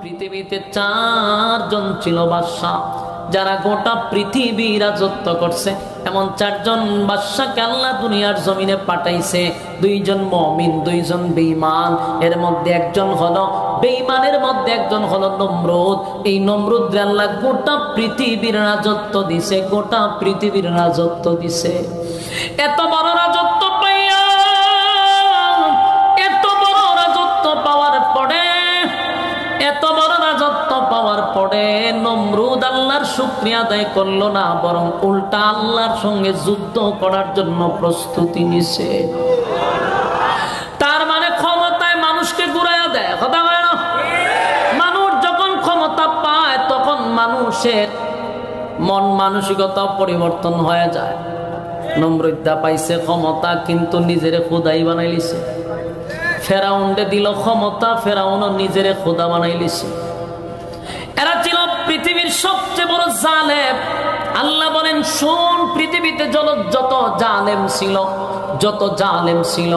পৃথিবীতে চারজন ছিল বাদশা, যারা গোটা পৃথিবী রাজত্ব করছে। এমন চারজন বাদশাকে আল্লাহ দুনিয়ার জমিনে পাঠাইছে। দুইজন মুমিন, দুইজন বেঈমান। এর মধ্যে একজন হলো বেঈমানের মধ্যে একজন হলো নমরুদ। এই নমরুদরে আল্লাহ গোটা পৃথিবীর রাজত্ব দিছে, গোটা পৃথিবীর রাজত্ব দিছে। এত বড় রাজত্ব পাইয়া, এত বড় রাজত্ব পাওয়ার পরে, এত বড় রাজত্ব পাওয়ার পরে নমরুদ আল্লাহর শুকরিয়া আদায় করলো না, বরং উল্টা আল্লাহর সঙ্গে যুদ্ধ করার জন্য প্রস্তুতি নিছে। তার মানে ক্ষমতায় মানুষকে ঘুরাইয়া দেয়, কথা হয় না? মানুষ যখন ক্ষমতা পায় তখন মানুষের মন মানসিকতা পরিবর্তন হয়ে যায়। নমরুদা পাইছে ক্ষমতা, কিন্তু নিজের খোদাই বানাই লিছে। ফেরাউনকে দিল ক্ষমতা, ফেরাউনও নিজের খোদা বানাই লিছে। এরা ছিল পৃথিবীর সবচেয়ে বড় জালেম। আল্লাহ বলেন, শোন, পৃথিবীতে যত জালেম ছিল, যত জালেম ছিল,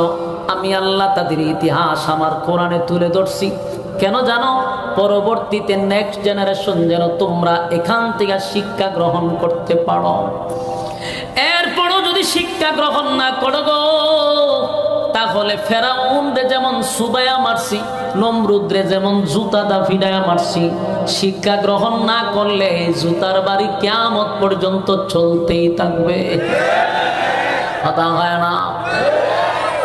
আমি আল্লাহ তাদের ইতিহাস আমার কোরআনে তুলে ধরছি। কেন জানো? পরবর্তীতে নেক্সট জেনারেশন যেন তোমরা এখান থেকে শিক্ষা গ্রহণ করতে পারো। এরপরও যদি শিক্ষা গ্রহণ না করো গো, তাহলে ফেরাউনরে যেমন সুবাইয়া মারছি, নমরুদরে যেমন জুতা দা ফিডায়া মারছি, শিক্ষা গ্রহণ না করলে জুতার বাড়ি কিয়ামত পর্যন্ত চলতেই থাকবে। কথা হয় না?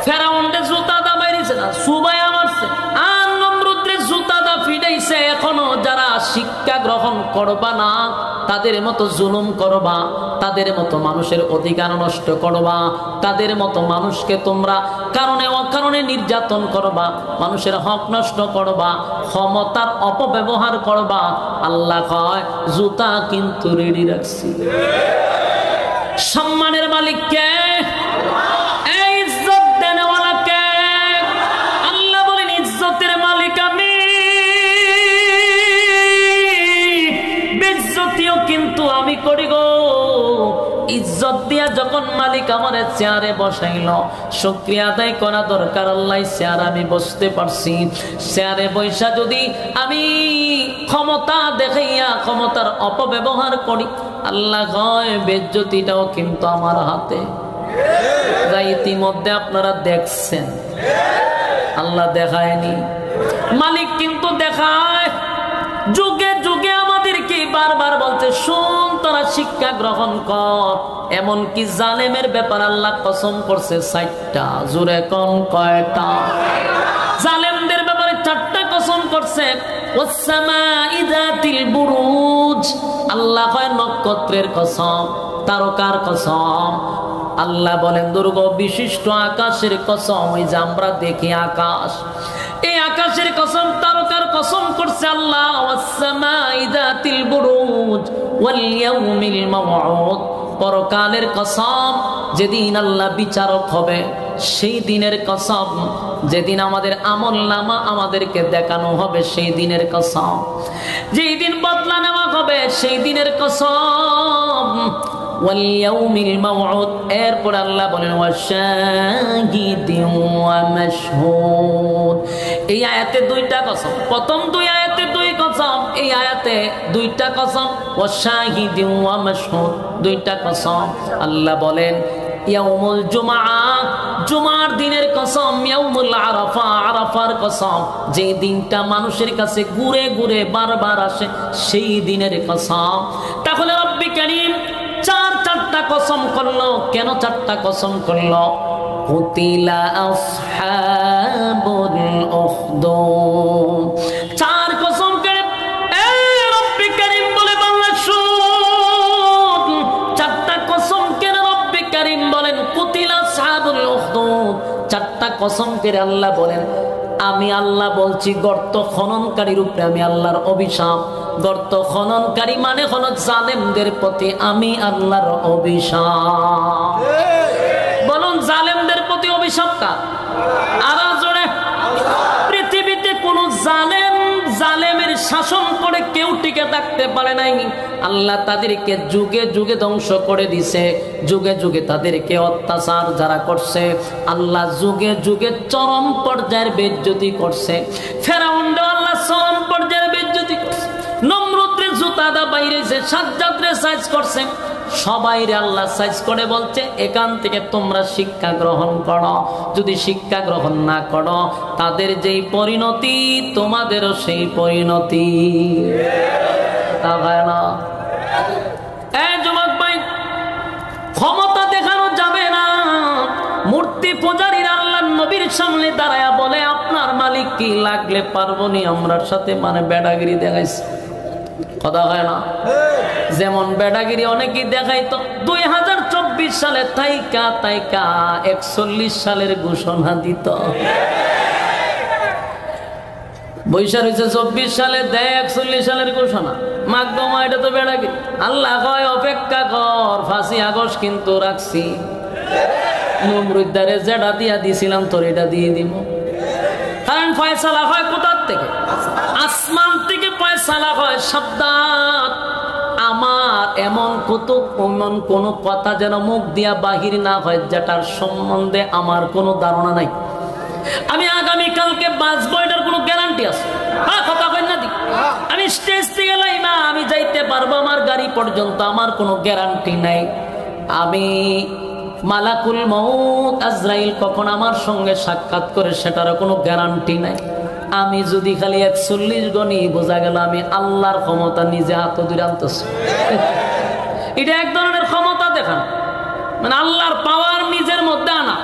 ফেরাউনরে জুতা দা মারিছে না, সুবাইয়া মারছে, আর নমরুদরে জুতা দা ফিডাইছে। এখনো যারা শিক্ষা গ্রহণ করবা না, তাদের মতো জুলুম করবা, তাদের মতো মানুষের অধিকার নষ্ট করবা, তাদের মতো মানুষকে তোমরা কারণে অকারণে নির্যাতন করবা, মানুষের হক নষ্ট করবা, ক্ষমতার অপব্যবহার করবা, আল্লাহ কয় জুতা কিন্তু রেডি রাখছি। সম্মানের মালিক কে? এই ইজ্জত দেনেওয়ালা কে? আল্লাহ বলেন, ইজ্জতের মালিক আমি, বেইজ্জতিও কিন্তু আমি করি গো। ইজ্জত দিয়া যখন মালিক আমার চেয়ারে বসাইল, শুকরিয়া আদায় করা দরকার। আল্লাহ চেয়ার আমি বসতে পারছি, চেয়ারে বৈশা যদি আমি ক্ষমতা দেখাইয়া ক্ষমতার অপব্যবহার করি, আল্লাহ কয় বেইজ্জতিটাও কিন্তু আমার হাতে। যা ইতিমধ্যে আপনারা দেখছেন, আল্লাহ দেখায়নি, মালিক কিন্তু দেখায়। যুগে যুগে আমাদেরকে বারবার বলতে, শোন, তোরা শিক্ষা গ্রহণ কর। এমনকি জালেমের ব্যাপার আল্লাহ কসম করছে 4টা। জোরে কোন কয়টা? জালেমদের ব্যাপারে 4টা কসম করছে। ওয়াসসামাই যাতিল বুরুজ, আল্লাহ কয় নক্ষত্রের কসম, তারকার কসম। আল্লাহ বলেন দুর্গ বিশিষ্ট আকাশের কসম। ওই যে আমরা দেখি আকাশ, এই আকাশের কসম, তারকার কসম করছে আল্লাহ। ওয়াসসামাই যাতিল বুরুজ ওয়াল ইয়াউমিল মাউউদ, পরকালের কসম, যেদিন আল্লাহ বিচারক হবে সেই দিনের কসম, যেদিন আমাদের আমলনামা আমাদেরকে দেখানো হবে সেই দিনের কসম, যেই দিন বদলা নেওয়া হবে সেই দিনের কসম। ওয়াল ইয়াউমিল মাউউদ, এরপর আল্লাহ বলেন ওয়াশাহিদিন ওয়া মাশহুদ। এই আয়াতে 2টা কসম। প্রথম 2 আয়াতে 2 কসম, এই আয়াতে 2টা কসম। ওয়াশাহিদিন ওয়া মাশহুদ, 2টা কসম। আল্লাহ বলেন ইয়াউমুল জুমআ, জুমার দিনের কসম। ইয়াউমুল আরাফা, আরাফার কসম, যে দিনটা মানুষের কাছে ঘুরে ঘুরে বারবার আসে সেই দিনের কসম। তাহলে রব্বি কারীম 4টা কসম করলো। কেন 4টা কসম করলো? কুতিলা আসহাবুল উখদুদ, 4 কসম করে রব্বি কারীম বলে বাংলা শুন। 4টা কসম করে রব্বি কারীম বলেন কুতিলা আসহাবুল উখদুদ। 4টা কসম করে আল্লাহ বলেন, আমি আল্লাহ বলছি গর্ত খননকারীর উপরে আমি আল্লাহর অভিশাপ। গর্ত খননকারী মানে হলো জালেমদের প্রতি আমি আল্লাহর অভিশাপ। বলুন, জালেমদের প্রতি অভিশাপ কার? আরো জোরে। পৃথিবীতে কোন জালেমের শাসন করে কেউ টিকে থাকতে পারে নাই। আল্লাহ তাদেরকে যুগে যুগে ধ্বংস করে দিছে। যুগে যুগে তাদেরকে অত্যাচার যারা করছে, আল্লাহ যুগে যুগে চরম পর্যায়ের বেইজ্জতি করছে। ফেরাউন আল্লাহ চরম পর্যায়ের সাজ্জাদরে সাইজ করছে, সবাইরে আল্লাহ সাইজ করে বলছে এখান থেকে তোমরা শিক্ষা গ্রহণ করো, যদি শিক্ষা গ্রহণ না করো তাদের যেই পরিণতি তোমাদেরও সেই পরিণতি। তা হয় না? যুবক ভাই, ক্ষমতা দেখানো যাবে না। মূর্তি পূজারীর আল্লাহর নবীর সামনে দাঁড়ায়া বলে আপনার মালিক কি, লাগলে পারবো নি আমরার সাথে মানে বেড়াগিরি দেখাইছে। কথা হয় না? যেমন বেড়াগিরি অনেকেই দেখাইতো 2024 সালে তাইকা 41 সালের ঘোষণা দিত, বৈশাখ হয়েছে 24 সালে দেয় 41 সালের ঘোষণা। মাগদমা, এটা তো বেড়াগিরি। আল্লাহ কয় অপেক্ষা কর, 5ই আগস্ট কিন্তু রাখছি, নমরুদ্দারে যেটা দিয়া দিছিলাম তোর এটা দিয়ে দিব। কারণ ফয়সালা হয় কোথার থেকে? আসমান থেকে ফয়সালা হয়। সাবধান, আমার এমন কোন কথা যেন মুখ দিয়া বাহির না হয় যেটার সম্বন্ধে আমার কোনো ধারণা নাই। আমি আগামীকালকে বাঁচবো এটার কোনো গ্যারান্টি আছে? কথা কই না? আমি স্টেজ থেকে লাইমা আমি যাইতে পারবো আমার গাড়ি পর্যন্ত, আমার কোনো গ্যারান্টি নাই। আমি মালাকুল মউত আজরাইল কখন আমার সঙ্গে সাক্ষাৎ করে সেটারও কোনো গ্যারান্টি নাই। আমি যদি খালি 41 গণি, বোঝা গেল আমি আল্লাহর ক্ষমতা নিজে হাতে ধরে আনতেছি। এটা এক ধরনের ক্ষমতা দেখান, মানে আল্লাহর পাওয়ার নিজের মধ্যে আনা,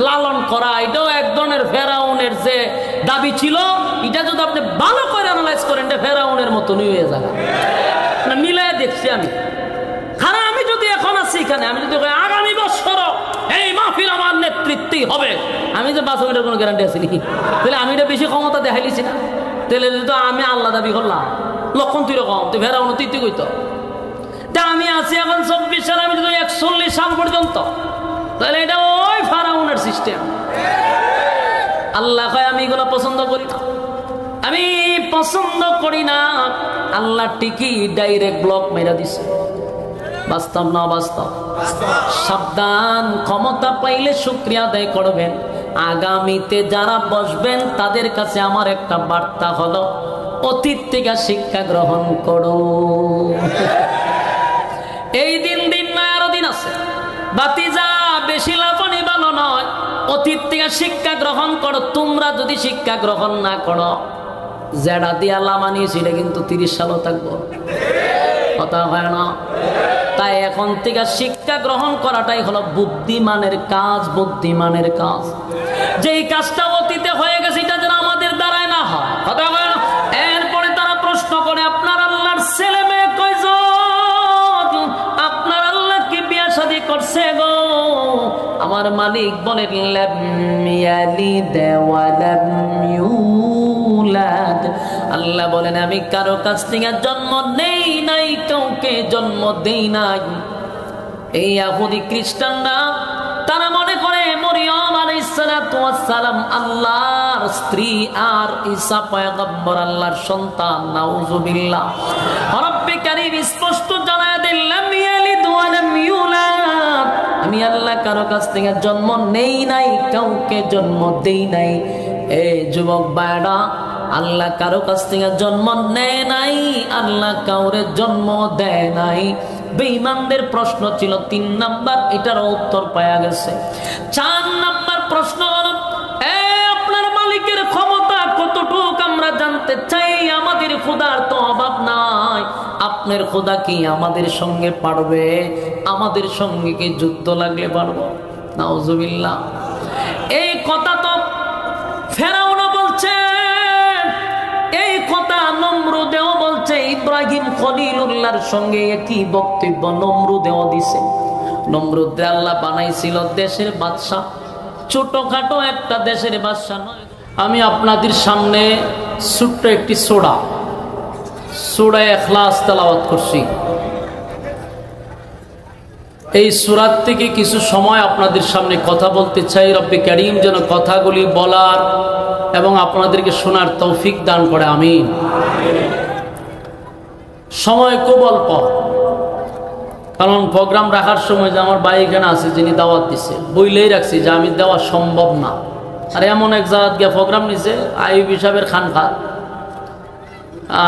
লালন করা। এটাও এক ধরনের ফেরাউনের যে দাবি ছিল, এটা যদি আপনি ভালো করে অ্যানালাইজ করেন এটা ফেরাউনের মতনই হয়ে যাবে। মিলাই দেখছি আমি। কারণ আমি যদি এখন আছি এখানে, আমি যদি আগামী বছর এই মাহফিল আমার নেতৃত্বই হবে, আমি যে বাঁচব এটার কোনো গ্যারান্টি আছে নাকি? তাহলে আমি এটা বেশি ক্ষমতা দেখাইলিছি না? তাহলে তো আমি আল্লাহ দাবি করলাম। লক্ষণ তুই রকম, তুই ফেরাউন তুই কইতো। তা আমি আছি এখন 24 সাল, আমি যদি 41 সাল পর্যন্ত, তাহলে এটা ওই ফেরাউনের সিস্টেম। আল্লাহ কয় আমি এগুলো পছন্দ করি না, আমি পছন্দ করি না। আল্লাহ ঠিকই ডাইরেক্ট ব্লক মেরা দিছে। বাস্তব না বাস্তব? সাবধান, ক্ষমতা পাইলে শুকরিয়া আদায় করবেন। আগামীতে যারা বসবেন তাদের কাছে আমার একটা বার্তা হলো, অতীত থেকে শিক্ষা গ্রহণ করো। এই দিন নয়, আরো দিন আছে। বাতিজা, বেশি লাফানি ভালো নয়। অতীত থেকে শিক্ষা গ্রহণ করো। তোমরা যদি শিক্ষা গ্রহণ না করো, যেটা দিয়া লামানি সেটা কিন্তু 30 সালও থাকবো। কথা হয় না? তাই এখন থেকে শিক্ষা গ্রহণ করাটাই হলো বুদ্ধিমানের কাজ। বুদ্ধিমানের কাজ, যেই কাজটা অতীতে হয়ে গেছে এটা যেন আমাদের দ্বারাই না হয়। কথা হয় না? এরপরে তারা প্রশ্ন করে আপনার আল্লাহর ছেলে মেয়ে কয়জন? আপনার আল্লাহ কি বিয়ে শাদী করছে গো? আমার মালিক বলেন লাম ইয়ালিদ ওয়া লাম ইউলাদ। আল্লাহ বলেন আমি কারো কাছ থেকে জন্ম নেই নাই, কাউকে জন্ম দেই নাই। এই ইহুদি খ্রিস্টানরা তারা মনে করে মরিয়ম আলাইহিস সালাতু ওয়াস সালাম আল্লাহর স্ত্রী আর ঈসা পয়গম্বর আল্লাহর সন্তান। নাউযুবিল্লাহ। রব্বে কারীম স্পষ্ট জানায় দেন লাম ইয়ালিদ ওয়া লাম ইউলাদ, আমি আল্লাহ কারো কাছ থেকে জন্ম নেই নাই, কাউকে জন্ম দেই নাই। এই যুবক ভাইরা, আল্লাহ কারো কাছ থেকে জন্ম নেয় নাই, আল্লাহ কাউরে জন্ম দেয় নাই। বেঈমানদের প্রশ্ন ছিল 3 নাম্বার, এটার উত্তর পাওয়া গেছে। 4 নাম্বার প্রশ্ন হলো আপনার মালিকের ক্ষমতা কতটুক আমরা জানতে চাই। আমাদের খোদার তো অভাব নাই, আপনার খোদা কি আমাদের সঙ্গে পারবে? আমাদের সঙ্গে কি যুদ্ধ লাগলে পারবো? নাউজুবিল্লাহ। এই কথা তো ফেরাউন বলছে, এই কথা নমরুদেও বলছে। ইব্রাহিম খলিলুল্লাহর সঙ্গে একই বক্তব্য নমরুদেও দিছে। নমরুদে আল্লাহ বানাইছিল দেশের বাদশাহ, ছোটখাটো একটা দেশের বাদশাহ নয়। আমি আপনাদের সামনে ছোট্ট একটি সূরা ইখলাস তেলাওয়াত করছি। এই সূরার থেকে কিছু সময় আপনাদের সামনে কথা বলতে চাই। রব্বে কারীম যেন কথাগুলি বলার এবং আপনাদেরকে শোনার তৌফিক দান করে, আমিন। সময় খুব অল্প, কারণ প্রোগ্রাম রাখার সময় যে আমার ভাই এখানে আছে যিনি দাওয়াত দিছে, বইলেই রাখছি যে আমি দেওয়া সম্ভব না। আর এমন এক জায়গায় গিয়ে প্রোগ্রাম নিছে আইয়ুব সাহেবের খানকা,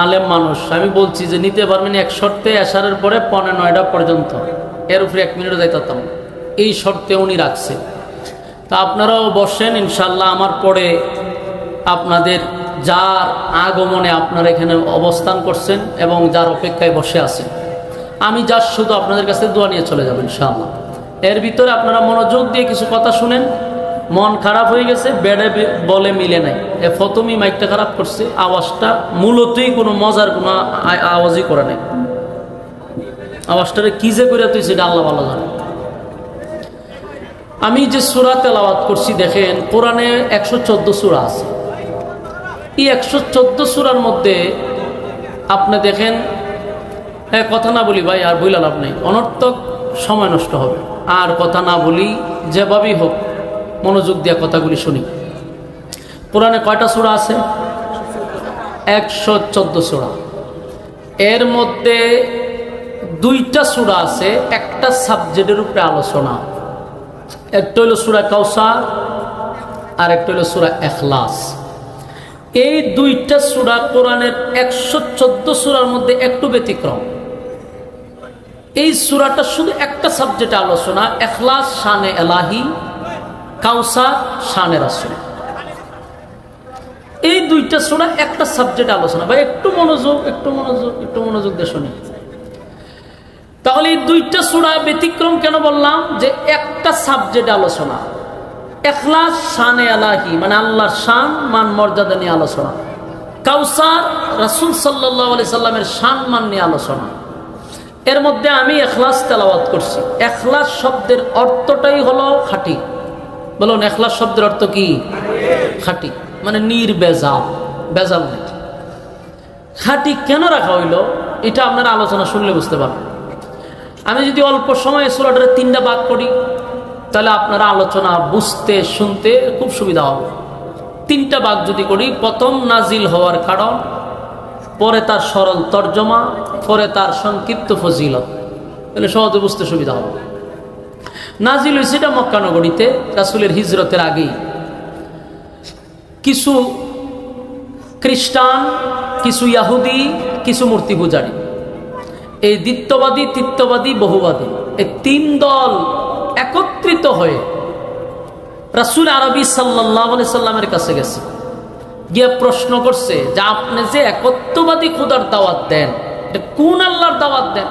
আলেম মানুষ, আমি বলছি যে নিতে পারবেন এক শর্তে, এশারের পরে 9:45 পর্যন্ত, এর উপরে 1 মিনিটও যাইতাম, এই শর্তে উনি রাখছে। তা আপনারাও বসেন ইনশাল্লাহ। আমার পরে আপনাদের যার আগমনে আপনারা এখানে অবস্থান করছেন এবং যার অপেক্ষায় বসে আছেন, আমি যার শুধু আপনাদের কাছে দোয়া নিয়ে চলে যাবেন ইনশাআল্লাহ। এর ভিতরে আপনারা মনোযোগ দিয়ে কিছু কথা শুনেন। মন খারাপ হয়ে গেছে, বেড়ে বলে মিলে নাই, প্রথমেই মাইকটা খারাপ করছে, আওয়াজটা মূলতই কোনো মজার কোনো আওয়াজই করে নাই। আওয়াজটারে কি যে করে তুই সেটা আল্লাহ ভালো জানে। আমি যে সূরা তেলাওয়াত করছি দেখেন, কোরআনে 114 সূরা আছে। এই 114 সূরার মধ্যে আপনি দেখেন, কথা না বলি ভাই, আর বইলা লাভ নেই, অনর্থক সময় নষ্ট হবে। আর কথা না বলি, যেভাবেই হোক মনোযোগ দিয়ে কথাগুলি শুনি। কোরআনে কয়টা সূরা আছে? 114 সূরা। এর মধ্যে 2টা সূরা আছে একটা সাবজেক্টের উপরে আলোচনা। একটা হলো সূরা কাউসার আর একটা হলো সূরা ইখলাস। এই 2টা সূরা কোরআনের 114 সূরার মধ্যে একটু ব্যতিক্রম। এই সূরাটা শুধু একটা সাবজেক্টে আলোচনা, ইখলাস শানে এলাহি, কাউসার শানে রাসূল। এই 2টা সূরা একটা সাবজেক্টে আলোচনা। ভাই একটু মনোযোগ দিয়ে শুনি। তাহলে এই 2টা সূরা ব্যতিক্রম কেন বললাম? যে একটা সাবজেক্ট আলোচনা, ইখলাস শানে এলাহি মানে আল্লাহর শান মান মর্যাদা নিয়ে আলোচনা, কাউসার রাসূল সাল্লাল্লাহু আলাইহি সাল্লামের শান মান নিয়ে আলোচনা। এর মধ্যে আমি ইখলাস তেলাওয়াত করছি। ইখলাস শব্দের অর্থটাই হলো খাঁটি। বলুন, ইখলাস শব্দের অর্থ কি? খাঁটি, মানে নির্বেজাল, বেজাল নেই। খাঁটি কেন রাখা হইল এটা আপনারা আলোচনা শুনলে বুঝতে পারবেন। আমি যদি অল্প সময়ে সূরাটার 3টা ভাগ করি, তাহলে আপনারা আলোচনা বুঝতে শুনতে খুব সুবিধা হবে। 3টা ভাগ যদি করি, প্রথম নাজিল হওয়ার কারণ, পরে তার সরল তর্জমা, পরে তার সংক্ষিপ্ত ফজিলত, তাহলে সহজে বুঝতে সুবিধা হবে। নাজিল হয়েছে এটা মক্কা নগরীতে, রাসূলের হিজরতের আগেই। কিছু খ্রিস্টান, কিছু ইহুদি, কিছু মূর্তি পূজারী, এই দ্বিত্ববাদী, তৃতীয়বাদী, বহুবাদী, এই 3 দল একত্রিত হয়ে রাসূল আরবি সাল্লাল্লাহু আলাইহি সাল্লামের কাছে গেছে, গিয়ে প্রশ্ন করছে যে আপনি যে একত্ববাদী খোদার দাওয়াত দেন, এটা কোন আল্লাহর দাওয়াত দেন?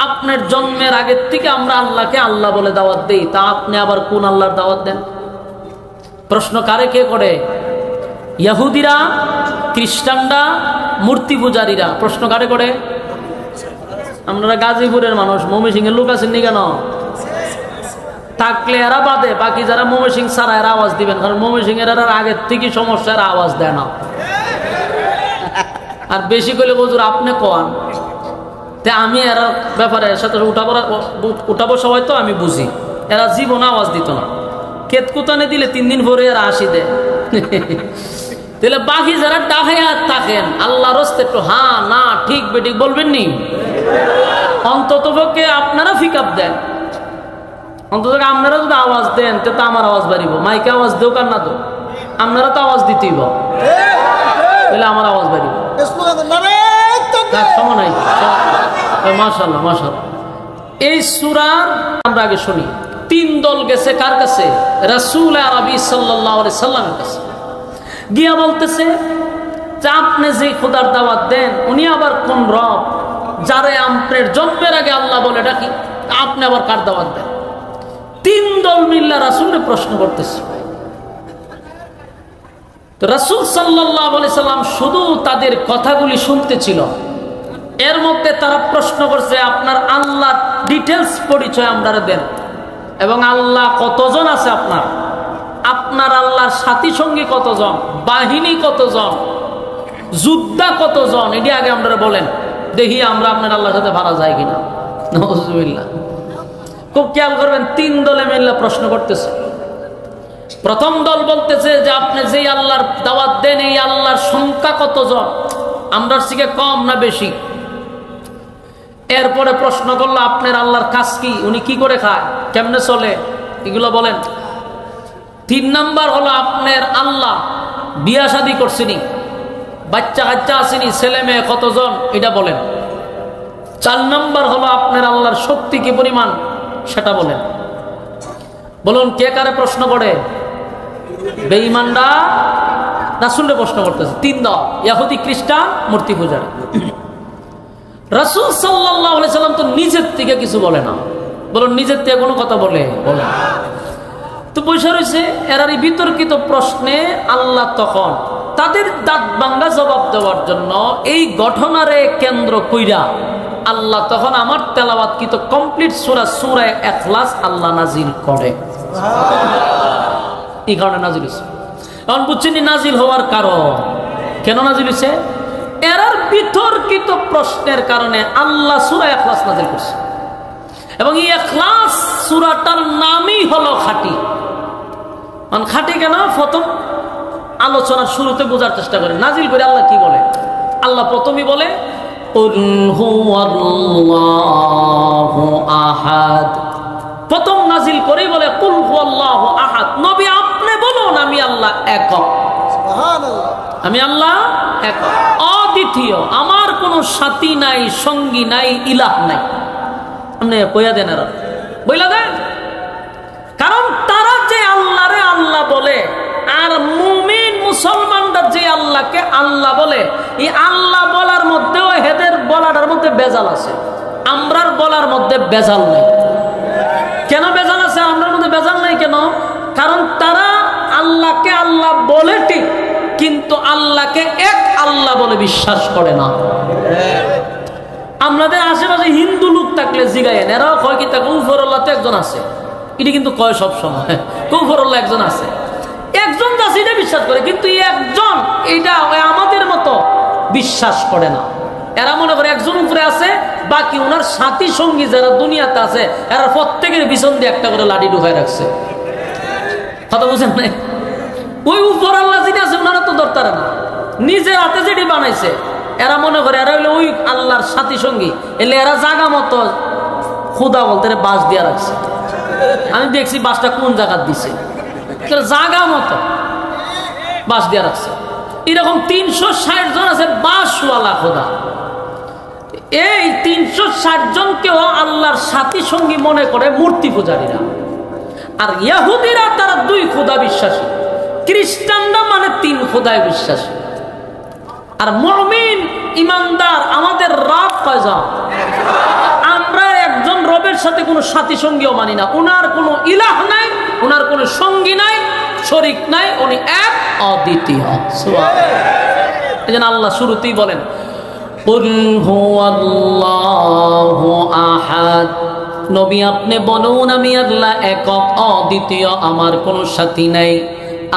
আপনার জন্মের আগের থেকে আমরা আল্লাহকে আল্লাহ বলে দাওয়াত দেই, তা আপনি আবার কোন আল্লাহর দাওয়াত দেন? প্রশ্ন কারে কে করে? ইহুদিরা, খ্রিস্টানরা, মূর্তি পূজারীরা। প্রশ্ন কারে করে? আপনারা গাজীপুরের মানুষ, ময়মনসিংহের লোক আছেন নি কেন? থাকলে এরা বাদে, বাকি যারা ময়মনসিংহ ছাড়া এরা আওয়াজ দিবেন, কারণ ময়মনসিংহের এরা আগের থেকে সমস্যা, এরা আওয়াজ দেয় না। আর বেশি করলে হুজুর আপনি কোন, তে আমি এরা ব্যাপারে এর সাথে উঠাবো সবাই, তো আমি বুঝি এরা জীবন আওয়াজ দিত না। কেতকুতানে দিলে 3 দিন পরে এরা হাসি দেয়। তাহলে বাকি যারা ডাহায়া থাকেন, আল্লাহর রাস্তায় একটু হ্যাঁ না ঠিক বেঠিক বলবেন নি, অন্তত পক্ষে আপনারা পিকআপ দেন। অন্তত আপনারা যদি আওয়াজ দেন তো আমার আওয়াজ বাড়িব। মাইকে আওয়াজ দেও কার না দো, আপনারা তো আওয়াজ দিতেই তাহলে আমার আওয়াজ বাড়িব। সময় নাই। মাশাআল্লাহ মাশাআল্লাহ। এই সূরার আমরা আগে শুনি। 3 দল গেছে কার কাছে? রাসূল আরবি সাল্লাল্লাহু আলাইহি সাল্লামের কাছে। গিয়া বলতেছে যে আপনি যে খোদার দাওয়াত দেন, উনি আবার কোন রব যারে আপনার জন্মের আগে আল্লাহ বলে ডাকি, আপনি আবার কার দাওয়াত দেন? 3 দল মিল্লা রাসূলের প্রশ্ন করতেছে। তো রাসূল সাল্লাল্লাহু আলাইহি সাল্লাম শুধু তাদের কথাগুলি শুনতেছিল। এর মধ্যে তারা প্রশ্ন করছে, আপনার আল্লাহর ডিটেইলস পরিচয় আমরা দেন, এবং আল্লাহ কতজন আছে আপনার, আপনার আল্লাহর সাথী সঙ্গী কতজন, বাহিনী কতজন, যোদ্ধা কতজন, এটি আগে আপনারা বলেন, দেখি আমরা আপনার আল্লাহর সাথে ভাড়া যায় কিনা। নাউযুবিল্লাহ। খুব খেয়াল করবেন, 3 দলে মিলে প্রশ্ন করতেছে। প্রথম দল বলতেছে যে আপনি যেই আল্লাহর দাওয়াত দেন, এই আল্লাহর সংখ্যা কতজন, আমরা থেকে কম না বেশি? এরপরে প্রশ্ন করলো আপনার আল্লাহর কাজ কি, উনি কি করে খায়, কেমনে চলে, এগুলো বলেন। 3 নাম্বার হলো আপনার আল্লাহ বিয়া শাদী করছেনি, বাচ্চা কাচ্চা আসেনি, ছেলে মেয়ে কতজন, এটা বলেন। 4 নম্বর হলো আপনার আল্লাহর শক্তি কি পরিমাণ, সেটা বলেন। বলুন কে কারে প্রশ্ন করে? বেঈমানরা রাসূলকে প্রশ্ন করতেছে। 3 দল, ইহুদি, খ্রিস্টান, মূর্তি পূজারী। রাসূল সাল্লাল্লাহু আলাইহি সাল্লাম তো নিজের থেকে কিছু বলে না। বলুন নিজের থেকে কোনো কথা বলে? বলে না। তো বৈশা রয়েছে এরারই বিতর্কিত প্রশ্নে আল্লাহ তখন তাদের দাঁত ভাঙ্গা জবাব দেওয়ার জন্য এই ঘটনারে কেন্দ্র কইরা আল্লাহ তখন আমার তেলাওয়াতকৃত কমপ্লিট সূরা সূরা ইখলাস আল্লাহ নাজিল করে। এই কারণে নাজিল হয়েছে। এখন বুঝছেন নাজিল হওয়ার কারণ কেন নাজিল হয়েছে? এরার বিতর্কিত প্রশ্নের কারণে আল্লাহ সূরা ইখলাস নাজিল করছে। এবং এই ইখলাস সূরাটার নামই হলো খাঁটি। মানে খাঁটি কেন? প্রথম আলোচনার শুরুতে বোঝার চেষ্টা করে নাজিল করে আল্লাহ কি বলে। আল্লাহ প্রথমেই বলে কুল হুয়াল্লাহু আহাদ। প্রথম নাজিল করেই বলে কুল হুয়াল্লাহু আহাদ। নবী আপনি বলুন আমি আল্লাহ একক। সুবহানাল্লাহ। আমি আল্লাহ একক, অদ্বিতীয়, আমার কোনো সাথী নাই, সঙ্গী নাই, ইলাহ নাই। আপনি কইয়া দেন, আর বইলা দেন। কারণ তারা যে আল্লাহরে আল্লাহ বলে আর মুমিন মুসলমানরা যে আল্লাহকে আল্লাহ বলে, এই আল্লাহ বলার মধ্যেও হেদের বলাটার মধ্যে বেজাল আছে, আমরার বলার মধ্যে বেজাল নেই। কেন বেজাল আছে? আমরার মধ্যে বেজাল নাই কেন? কারণ তারা আল্লাহকে আল্লাহ বলে ঠিক, কিন্তু আল্লাহকে এক আল্লাহ বলে বিশ্বাস করে না। আমাদের আশেপাশে হিন্দু লোক থাকলে জিগায়েন, এরাও কয় কি তা কুফরুল্লাহ তো একজন আছে, এটি কিন্তু কয় সবসময় কুফরুল্লাহ একজন আছে, একজন আছে এটা বিশ্বাস করে, কিন্তু একজন এটা আমাদের মতো বিশ্বাস করে না। এরা মনে করে একজন উপরে আছে, বাকি ওনার সাথী সঙ্গী যারা দুনিয়াতে আছে এরা প্রত্যেকের পিছন দিয়ে একটা করে লাঠি ঢুকায় রাখছে। কথা বুঝেন নাই? ওই উপর আল্লাহ যিনি আছে ওনারা তো দরকার না, নিজের হাতে যেটি বানাইছে এরা মনে করে এরা হইলে ওই আল্লাহর সাথী সঙ্গী, এলে এরা জাগা মতো খুদা বলতে বাঁশ দিয়া রাখছে। আমি দেখছি বাঁশটা কোন জায়গার দিছে, জাগা মতো বাঁশ দিয়া রাখছে। এরকম 360 জন আছে বাঁশওয়ালা খোদা। এই 360 জনকেও আল্লাহর সাথী সঙ্গী মনে করে মূর্তি পূজারীরা। আর ইহুদিরা তারা 2 খোদা বিশ্বাসী, খ্রিস্টানরা মানে 3 খোদায় বিশ্বাসী। আর মুমিন ইমানদার আমাদের রব কয়জন? আমরা একজন রবের সাথে কোনো সাথী সঙ্গীও মানি না। উনার কোনো ইলাহ নাই, উনার কোনো সঙ্গী নাই, শরীক নাই, উনি এক, অদ্বিতীয়। সুবহানাল্লাহ। এজন্য আল্লাহ শুরুতেই বলেন কুল হুয়াল্লাহু আহাদ। নবী আপনি বলুন আমি আল্লাহ একক, অদ্বিতীয়, আমার কোনো সাথী নাই,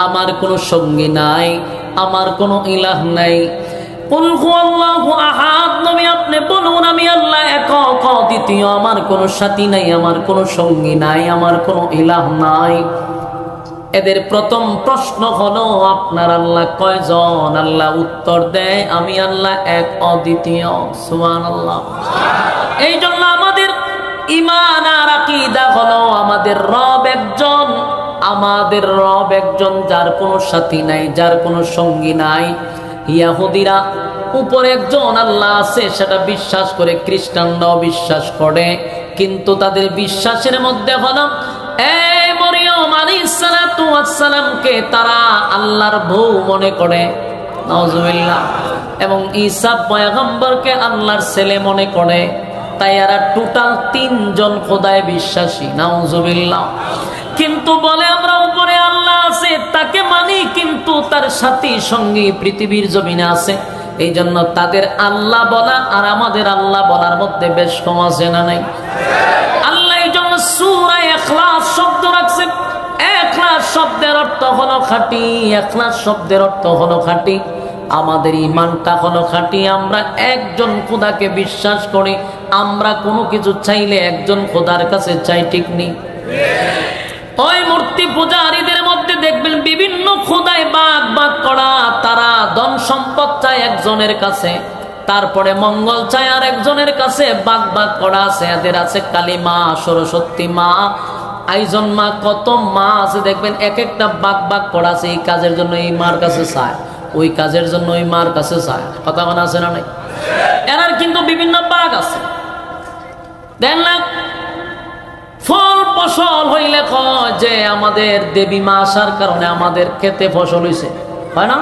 আমার কোনো সঙ্গী নাই, আমার কোনো ইলাহ নাই। কুল হুয়াল্লাহু আহাদ। নবী আপনি বলুন আমি আল্লাহ একক, অদ্বিতীয়, আমার কোনো সাথী নাই, আমার কোনো সঙ্গী নাই, আমার কোনো ইলাহ নাই। এদের প্রথম প্রশ্ন হলো আপনার আল্লাহ কয়জন? আল্লাহ উত্তর দেয় আমি আল্লাহ এক, অদ্বিতীয়। সুবহানাল্লাহ। এই জন্য আমাদের ঈমান আর আকীদা হলো আমাদের রব একজন, আমাদের রব একজন, যার কোনো সাথী নাই, যার কোনো সঙ্গী নাই। ইহুদিরা উপরে একজন আল্লাহ আছে সেটা বিশ্বাস করে, খ্রিস্টানরাও বিশ্বাস করে, কিন্তু তাদের বিশ্বাসের মধ্যে হলো এই মরিয়ম আলাইহিস সালাতু ওয়াস সালামকে তারা আল্লাহর বউ মনে করে, নাউজুবিল্লাহ, এবং ঈসা পয়গম্বরকে আল্লাহর ছেলে মনে করে। তাই এরা টোটাল 3 জন খোদায় বিশ্বাসী, নাউজুবিল্লাহ। কিন্তু বলে আমরা উপরে আল্লাহ আছে তাকে মানি, কিন্তু তার সাথী সঙ্গী পৃথিবীর জমিনে আছে। এই জন্য তাদের আল্লাহ বলা আর আমাদের আল্লাহ বলার মধ্যে বেশ কম আছে না নাই? আল্লাহ এই জন্য সূরা ইখলাস শব্দ রাখছে। ইখলাস শব্দের অর্থ হলো খাঁটি, ইখলাস শব্দের অর্থ হলো খাঁটি। আমাদের ঈমানটা হলো খাঁটি, আমরা একজন খোদাকে বিশ্বাস করি। আমরা কোনো কিছু চাইলে একজন খোদার কাছে চাই, ঠিক নেই? ওই মূর্তি পূজারীদের মধ্যে দেখবেন বিভিন্ন খোদায় ভাগ ভাগ করা, তারা ধন সম্পদ চায় একজনের কাছে, তারপরে মঙ্গল চায় আর একজনের কাছে, ভাগ ভাগ করা আছে। এদের আছে কালী মা, সরস্বতী মা, আইজন মা, কত মা আছে দেখবেন, এক একটা ভাগ ভাগ করা আছে। এই কাজের জন্য এই মার কাছে চায়, ওই কাজের জন্য ওই মার কাছে যায়। কথা মনে আছে না নাই? এরার কিন্তু বিভিন্ন বাঘ আছে। দেন না ফল ফসল হইলে কয় যে আমাদের দেবী মা আসার কারণে আমাদের খেতে ফসল হইছে, হয় না?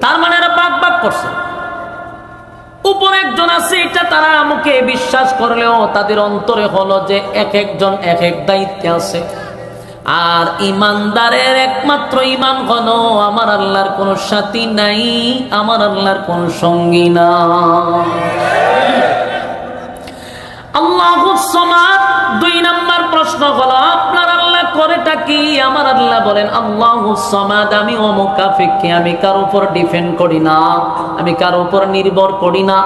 তার মানে এরা বাঘ বাঘ করছে। উপর একজন আছে, এটা তারা আমাকে বিশ্বাস করলেও তাদের অন্তরে হলো যে এক একজন এক এক দায়িত্বে আছে। আর ইমানদারের একমাত্র ইমান হলো আমার আল্লাহর কোনো সাথী নাই, আমার আল্লাহর কোনো সঙ্গী না। আল্লাহুস সামাদ। 2 নাম্বার প্রশ্ন হলো আপনার আল্লাহ করেটা কি? আমার আল্লাহ বলেন আল্লাহুস সামাদ, আমি অমুকাফিককে আমি কার উপর ডিপেন্ড করি না, আমি কার উপর নির্ভর করি না,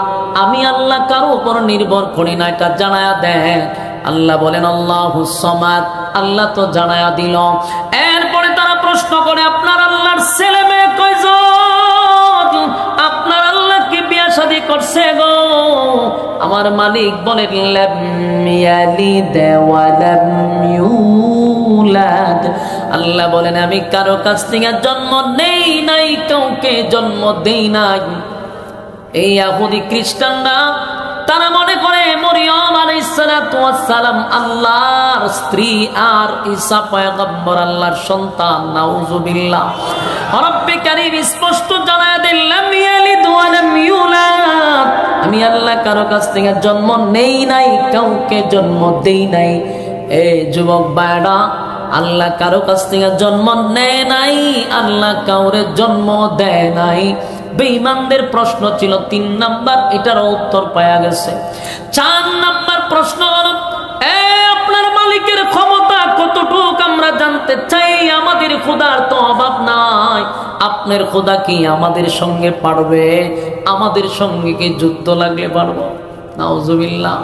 আমি আল্লাহ কার উপর নির্ভর করি না। এটা জানায়া দেন। আল্লাহ বলেন আল্লাহুস সামাদ, আল্লাহ তো জানায়া দিল। এরপরে তারা প্রশ্ন করে আপনার আল্লাহর ছেলে মেয়ে কয়জন? আপনার আল্লাহ কি বিয়ে শাদী করছে গো? আমার মালিক বলেন লাম ইয়ালিদ ওয়া লাম ইউলাদ। আল্লাহ বলেন আমি কারো কাছ থেকে জন্ম নেই নাই, কাউকে জন্ম দেই নাই। এই ইহুদি খ্রিস্টানরা তারা মনে করে মরিয়ম আলাইহিস সালাতু ওয়াস সালাম আল্লাহর স্ত্রী আর ঈসা পয়গম্বর আল্লাহর সন্তান। নাউযুবিল্লাহ। রব্বে কারীম স্পষ্ট জানায়া দেন লাম ইয়ালিদ ওয়া লাম ইউলাদ, আমি আল্লাহ কারো কাছ থেকে জন্ম নেই নাই, কাউকে জন্ম দেই নাই। এই যুবক ভাইরা, আল্লাহ কারো কাছ থেকে জন্ম নেয় নাই, আল্লাহ কাউরে জন্ম দেয় নাই। বেঈমানদের প্রশ্ন ছিল 3 নাম্বার, এটার উত্তর পাওয়া গেছে। 4 নাম্বার প্রশ্ন হলো আপনার মালিকের ক্ষমতা কতটুকু আমরা জানতে চাই। আমাদের খোদার তো অভাব নাই, আপনার খোদা কি আমাদের সঙ্গে পারবে? আমাদের সঙ্গে কি যুদ্ধ লাগলে পারবো? নাউজুবিল্লাহ।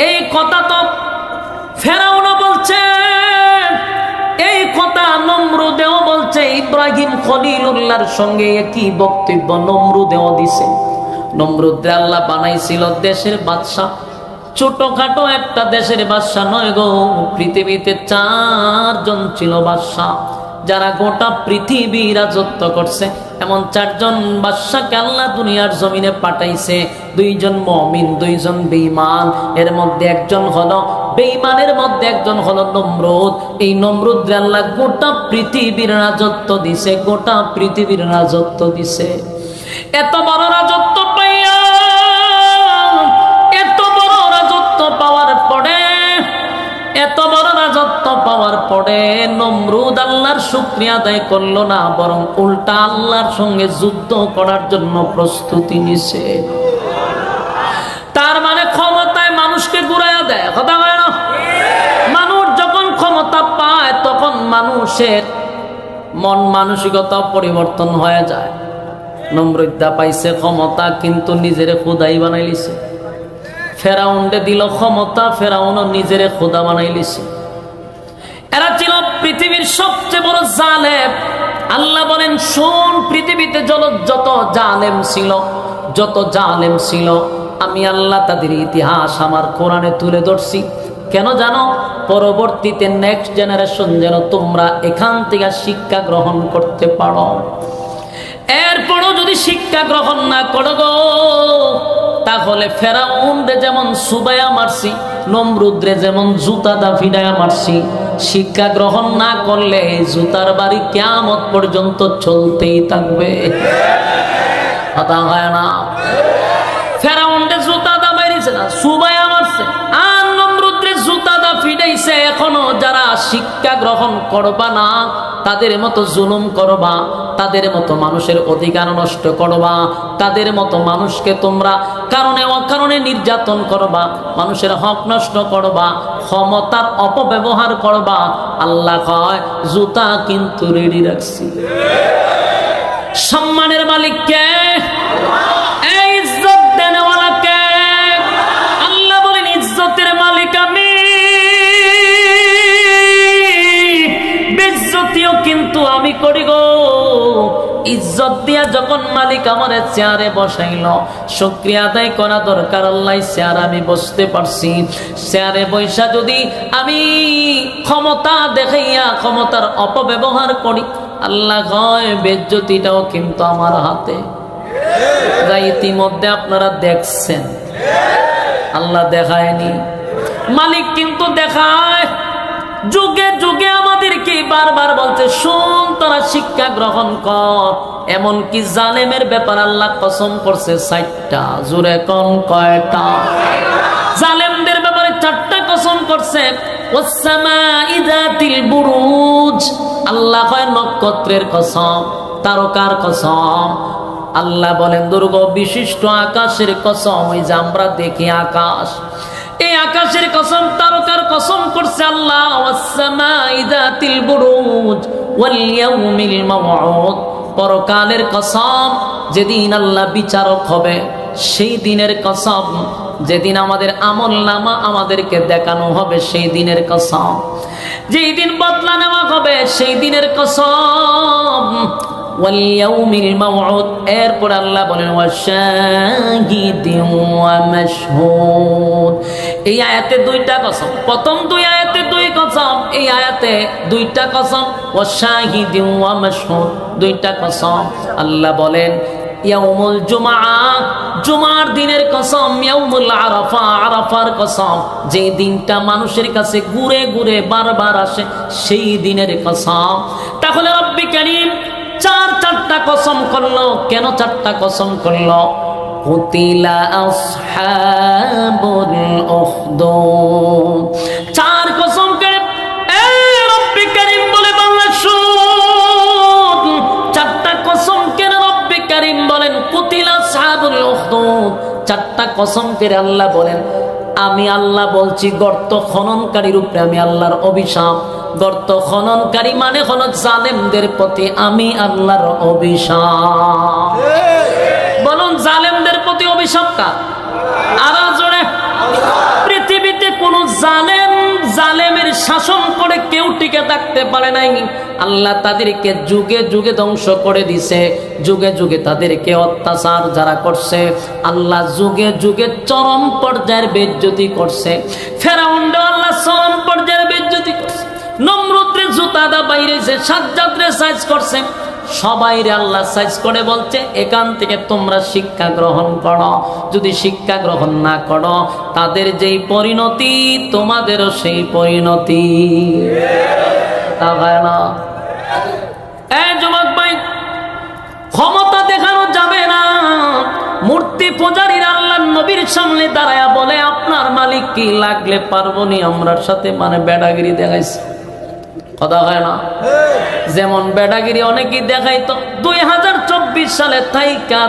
এই কথা তো ফেরাউনও বলছে, এই কথা নমরুদেও বলছে। ইব্রাহিম খলিলুল্লাহর সঙ্গে একই বক্তব্য নমরুদেও দিছে। নমরুদে আল্লাহ বানাইছিল দেশের বাদশাহ, ছোটখাটো একটা দেশের বাদশাহ নয় গো। পৃথিবীতে 4 জন ছিল বাদশাহ, যারা গোটা পৃথিবী রাজত্ব করছে। এমন 4 জন বাদশাকে আল্লাহ দুনিয়ার জমিনে পাঠাইছে। 2 জন মুমিন, 2 জন বেঈমান। এর মধ্যে একজন হলো বেঈমানের মধ্যে একজন হলো নমরুদ। এই নমরুদরে আল্লাহ গোটা পৃথিবীর রাজত্ব দিছে, গোটা পৃথিবীর রাজত্ব দিছে। এত বড় রাজত্ব পাইয়া, এত বড় রাজত্ব পাওয়ার পরে, এত বড় রাজত্ব পাওয়ার পরে নমরুদ আল্লাহর শুকরিয়া আদায় করলো না, বরং উল্টা আল্লাহর সঙ্গে যুদ্ধ করার জন্য প্রস্তুতি নিছে। তার মানে ক্ষমতায় মানুষকে ঘুরাইয়া দেয়। কথা হয় না? মানুষ যখন ক্ষমতা পায় তখন মানুষের মন মানসিকতা পরিবর্তন হয়ে যায়। নমরুদা পাইছে ক্ষমতা, কিন্তু নিজেরে খোদাই বানাই লিছে। ফেরাউনকে দিল ক্ষমতা, ফেরাউনও নিজেরে খোদা বানাই লিছে। এরা ছিল পৃথিবীর সবচেয়ে বড় জালেম। আল্লাহ বলেন শোন, পৃথিবীতে যত জালেম ছিল, যত জালেম ছিল, আমি আল্লাহ তাদের ইতিহাস আমার কোরআনে তুলে ধরছি। কেন জানো? পরবর্তীতে নেক্সট জেনারেশন যেন তোমরা এখান থেকে শিক্ষা গ্রহণ করতে পারো। এরপরও যদি শিক্ষা গ্রহণ না করো গো, তাহলে ফেরাউনরে যেমন সুবাইয়া মারছি, নমরুদরে যেমন জুতা দা ফিডায়া মারছি, শিক্ষা গ্রহণ না করলে জুতার বাড়ি কিয়ামত পর্যন্ত চলতেই থাকবে। কথা হয় না? ফেরাউনরে জুতা দা মারিছে না, সুবাইয়া মারছে, আর নমরুদরে জুতা দা ফিডাইছে। এখনো যারা শিক্ষা গ্রহণ করবা না, তাদের মতো জুলুম করবা, তাদের মতো মানুষের অধিকার নষ্ট করবা, তাদের মতো মানুষকে তোমরা কারণে অকারণে নির্যাতন করবা, মানুষের হক নষ্ট করবা, ক্ষমতার অপব্যবহার করবা, আল্লাহ কয় জুতা কিন্তু রেডি রাখছি। সম্মানের মালিক কে? এই ইজ্জত দেনেওয়ালা কে? আল্লাহ বলেন ইজ্জতের মালিক আমি। বেইজ্জতিও কিন্তু আমি করি গো। ইজ্জত দিয়া যখন মালিক আমার চেয়ারে বসাইল, শুকরিয়া আদায় করা দরকার। আল্লাহ চেয়ার আমি বসতে পারছি। চেয়ারে বৈশা যদি আমি ক্ষমতা দেখাইয়া ক্ষমতার অপব্যবহার করি, আল্লাহ কয় বেজ্জতিটাও কিন্তু আমার হাতে, যা ইতিমধ্যে আপনারা দেখছেন। আল্লাহ দেখায়নি, মালিক কিন্তু দেখায়। যুগে যুগে আমাদেরকে বারবার বলতে শুন, তারা শিক্ষা গ্রহণ কর। এমনকি জালেমের ব্যাপার আল্লাহ কসম করছে 4টা। জোরে কোন কয়টা? জালেমদের ব্যাপারে 4টা কসম করছে। ওয়াসসামাই যাতিল বুরুজ, আল্লাহ কয় নক্ষত্রের কসম, তারকার কসম। আল্লাহ বলেন দুর্গ বিশিষ্ট আকাশের কসম, ওই যে আমরা দেখি আকাশ, এই আকাশের কসম, তারকার কসম করছে আল্লাহ। ওয়াসসামাই যাতিল বুরুজ ওয়াল ইয়াউমিল মাউউদ, পরকালের কসম, যেদিন আল্লাহ বিচারক হবে সেই দিনের কসম, যেদিন আমাদের আমলনামা আমাদেরকে দেখানো হবে সেই দিনের কসম, যেই দিন বদলা নেওয়া হবে সেই দিনের কসম। ওয়াল ইয়াউমিল মাউউদ, এরপর আল্লাহ বলেন ওয়াশাহিদিন ওয়া মাশহুদ। এই আয়াতে 2টা কসম, প্রথম 2 আয়াতে 2 কসম, এই আয়াতে 2টা কসম। ওয়াশাহিদিন ওয়া মাশহুদ, 2টা কসম। আল্লাহ বলেন ইয়াউমুল জুমআ, জুমার দিনের কসম। ইয়াউমুল আরাফা, আরাফার কসম, যে দিনটা মানুষের কাছে ঘুরে ঘুরে বারবার আসে সেই দিনের কসম। তাহলে রব্বি কারীম 4টা কসম করলো। কেন 4টা কসম করলো? কুতিলা আসহাবুল উখদুদ, 4 কসম করে রব্বি কারীম বলে বাংলা শুন। 4টা কসম কেন রব্বি কারীম বলেন কুতিলা আসহাবুল উখদুদ? 4টা কসম করে আল্লাহ বলেন আমি আল্লাহ বলছি গর্ত খননকারীর উপরে আমি আল্লাহর অভিশাপ। গর্ত খননকারী মানে হলো জালেমদের প্রতি আমি আল্লাহর অভিশাপ। বলুন জালেমদের প্রতি অভিশাপ কার? আরো জোরে। পৃথিবীতে কোন জালেম, জালেমের শাসন করে কেউ টিকে থাকতে পারে নাই। আল্লাহ তাদেরকে যুগে যুগে ধ্বংস করে দিছে। যুগে যুগে তাদেরকে অত্যাচার যারা করছে আল্লাহ যুগে যুগে চরম পর্যায়ের বেইজ্জতি করছে। ফেরাউনও আল্লাহ চরম পর্যায়ের বেইজ্জতি করছে। নমরুদরে জুতাদা বাইরেছে, সাজ্জাদরে সাইজ করছে, সবাইরে আল্লাহ সাইজ করে বলছে এখান থেকে তোমরা শিক্ষা গ্রহণ করো। যদি শিক্ষা গ্রহণ না করো তাদের যেই পরিণতি তোমাদেরও সেই পরিণতি। তা হয় না? এই যুবক ভাই, ক্ষমতা দেখানো যাবে না। মূর্তি পূজারীরা আল্লাহর নবীর সামনে দাঁড়ায়া বলে আপনার মালিক কি, লাগলে পারবো নি আমরার সাথে, মানে বেড়াগিরি দেখাইছে। কথা হয় না? যেমন বেড়াগিরি অনেকেই দেখাইতো 2024 সালে তাইকা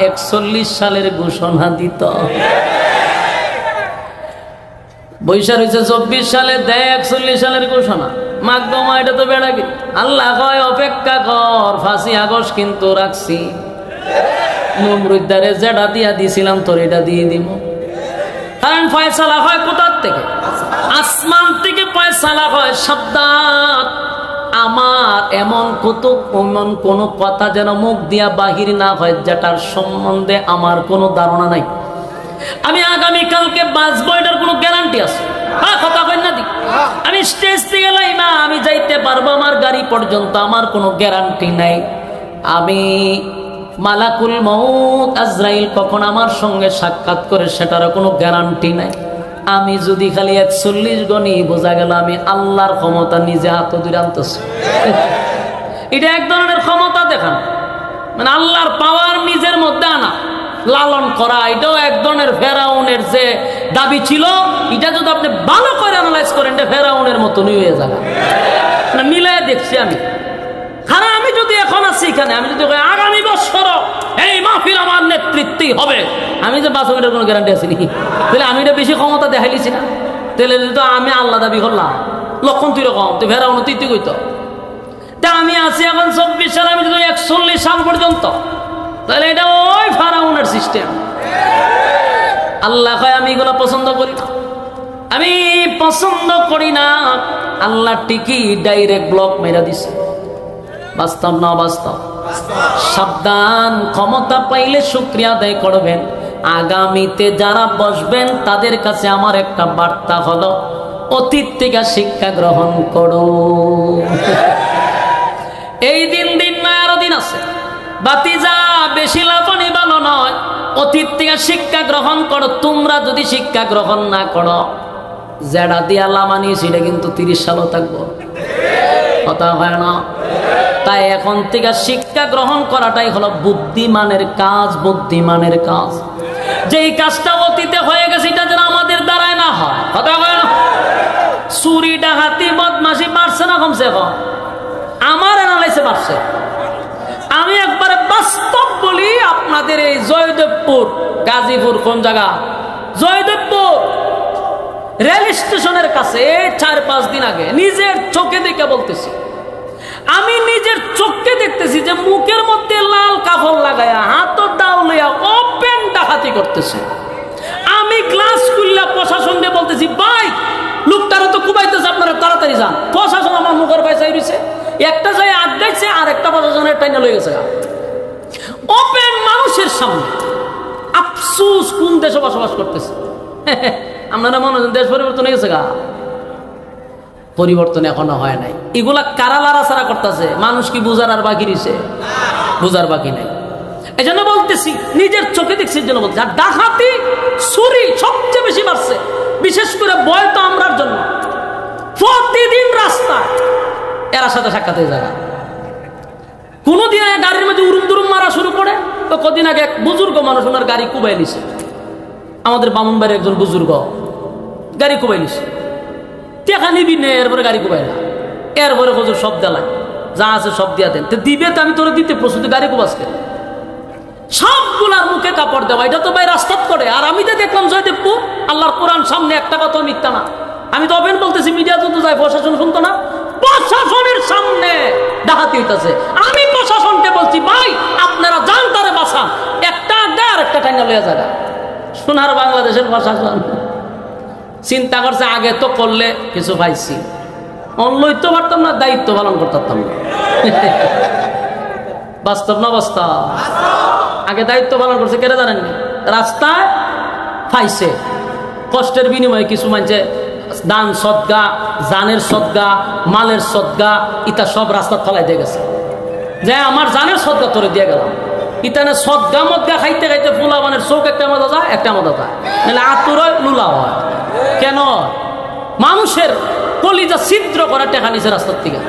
41 সালের ঘোষণা দিত। বৈশাখ হয়েছে 24 সালে দেয় 41 সালের ঘোষণা। মাগদমা, এটা তো বেড়াগিরি। আল্লাহ কয় অপেক্ষা কর, 5ই আগস্ট কিন্তু রাখছি। নমরুদ্দারে যেটা দিয়া দিছিলাম তোর এটা দিয়ে দিব। কারণ ফয়সালা হয় কোথার থেকে? আসমান থেকে ফয়সালা হয়। সাবধান, আমার এমন কোন কথা যেন মুখ দিয়া বাহির না হয় যেটার সম্বন্ধে আমার কোনো ধারণা নাই। আমি আগামীকালকে বাঁচবো এটার কোনো গ্যারান্টি আছে? কথা কই না? আমি স্টেজ থেকে লাইমা আমি যাইতে পারবো আমার গাড়ি পর্যন্ত, আমার কোনো গ্যারান্টি নাই। আমি মালাকুল মউত আজরাইল কখন আমার সঙ্গে সাক্ষাৎ করে সেটারও কোনো গ্যারান্টি নাই। আমি যদি খালি 41 গণি বোঝা গেল আমি আল্লাহর ক্ষমতা নিজে হাত ধরে আনতেছি। এটা এক ধরনের ক্ষমতা দেখান, মানে আল্লাহর পাওয়ার নিজের মধ্যে আনা, লালন করা। এটাও এক ধরনের ফেরাউনের যে দাবি ছিল, এটা যদি আপনি ভালো করে অ্যানালাইজ করেন এটা ফেরাউনের মতনই হয়ে যাবে। মিলাই দেখছি আমি। কারণ আমি যদি এখন আছি এখানে, আমি যদি আগামী বছর এই মাহফিল আমার নেতৃত্বেই হবে, আমি যে বাঁচব এটার কোনো গ্যারান্টি আছে নাকি? তাহলে আমি এটা বেশি ক্ষমতা দেখাইলিছি না? তাহলে তো আমি আল্লাহ দাবি করলাম। লক্ষণ তুই রকম তুই ফেরাউন তুই কইতো। তা আমি আছি এখন 24 সাল, আমি যদি 41 সাল পর্যন্ত, তাহলে এটা ওই ফেরাউনের সিস্টেম। আল্লাহ কয় আমি এগুলো পছন্দ করি না, আমি পছন্দ করি না। আল্লাহ ঠিকই ডাইরেক্ট ব্লক মেরা দিছে। বাস্তব না বাস্তব? সাবধান, ক্ষমতা পাইলে শুকরিয়া আদায় করবেন। আগামীতে যারা বসবেন তাদের কাছে আমার একটা বার্তা হলো অতীত থেকে শিক্ষা গ্রহণ করো। এই দিন নয়, আরো দিন আছে। বাতিজা, বেশি লাফানি ভালো নয়, অতীত থেকে শিক্ষা গ্রহণ করো। তোমরা যদি শিক্ষা গ্রহণ না করো, যেটা দিয়া লামানি সেটা কিন্তু 30 সালও থাকবো, কথা হয় না? তাই এখন থেকে শিক্ষা গ্রহণ করাটাই হলো বুদ্ধিমানের কাজ, বুদ্ধিমানের কাজ। যেই কাজটা অতীতে হয়ে গেছে এটা যেন আমাদের দ্বারায় না হয়, কথা হয় না? চুরি, ডাকাতি, বদমাশি বাড়ছে না কমছে? কম। আমার অ্যানালাইসে বাড়ছে। আমি একবারে বাস্তব বলি আপনাদের, এই জয়দেবপুর, গাজীপুর কোন জায়গা? জয়দেবপুর রেল স্টেশনের কাছে 4-5 দিন আগে নিজের চোখে দেখে বলতেছি, আমি নিজের চোখে দেখতেছি যে মুখের মধ্যে লাল কাপড় লাগায়া, হাতর ডাউ লইয়া ওপেন ডাকাতি করতেছে। আমি গ্লাস খুললা প্রশাসনকে বলতেছি, ভাই লোকটারা তো কুবাইতেছে, আপনারা তাড়াতাড়ি যান। প্রশাসন আমার মুখের পয়সায় রয়েছে, একটা যায় আগাইছে আর একটা প্রশাসনের টাইনে লয়ে গেছে ওপেন মানুষের সামনে। আফসুস, কোন দেশে বসবাস করতেছে? আপনারা মনে হয় দেশ পরিবর্তন হয়ে গেছে গা? পরিবর্তন এখনো হয় নাই। এগুলা কারা লাড়াছাড়া করতেছে? মানুষ কি বুঝার আর বাকি রয়েছে? বুঝার বাকি নাই। এই জন্য বলতেছি, নিজের চোখে দেখছি জন্য বলতেছি। আর ডাকাতি, চুরি সবচেয়ে বেশি বাড়ছে, বিশেষ করে বয় তো আমরার জন্য। প্রতিদিন রাস্তায় এরা সাথে সাক্ষাৎ হয়ে যায়। কোনদিন গাড়ির মধ্যে উরুম দুরুম মারা শুরু করে। তো কদিন আগে এক বুজুর্গ মানুষ ওনার গাড়ি কুবাই নিছে, আমাদের বামুনবাড়ির একজন বুজুর্গ গাড়ি কুবাই নিছে। টেকা নিবি নে, এরপরে গাড়ি কুবাইলা, এরপরে হুজুর সব দেলাই, যা আছে সব দিয়া দেন। তো দিবে তো আমি তোরা দিতে প্রস্তুত, গাড়ি কুবাসকে সবগুলার মুখে কাপড় দেওয়া, এটা তো ভাই রাস্তাত করে। আর আমি তো দেখলাম জয়দেবপুর, আল্লাহর কোরআন সামনে, একটা কথা মিথ্যা না। আমি তো ওপেন বলতেছি, মিডিয়া যত যায় প্রশাসন শুনতো না। প্রশাসনের সামনে ডাকাতি হইতেছে। আমি প্রশাসনকে বলছি, ভাই আপনারা যান, তারে বাঁচান। একটা আড্ডা আর একটা টাইনা লইয়া যায়। সোনার বাংলাদেশের প্রশাসন চিন্তা করছে, আগে তো করলে কিছু পাইছি, লইতে পারতাম না, দায়িত্ব পালন করতাম না। বাস্তব না বাস্তব? আগে দায়িত্ব পালন করছে, কেন জানেননি? রাস্তায় পাইছে, কষ্টের বিনিময়ে কিছু মানছে দান সদগা, জানের সদগা, মালের সদগা, ইটা সব রাস্তা ফলাই দিয়ে গেছে। যে আমার জানের সদগা তোরে দিয়ে গেলাম। ইতানে সদগা মদগা খাইতে খাইতে ফুলাবানের চোখ একটা মজা যায়, একটা মজা যায়, নাহলে আতুর লুলা হয়। কেন? মানুষের কলিজা ছিদ্র করা টেকা নিছে রাস্তার থেকে।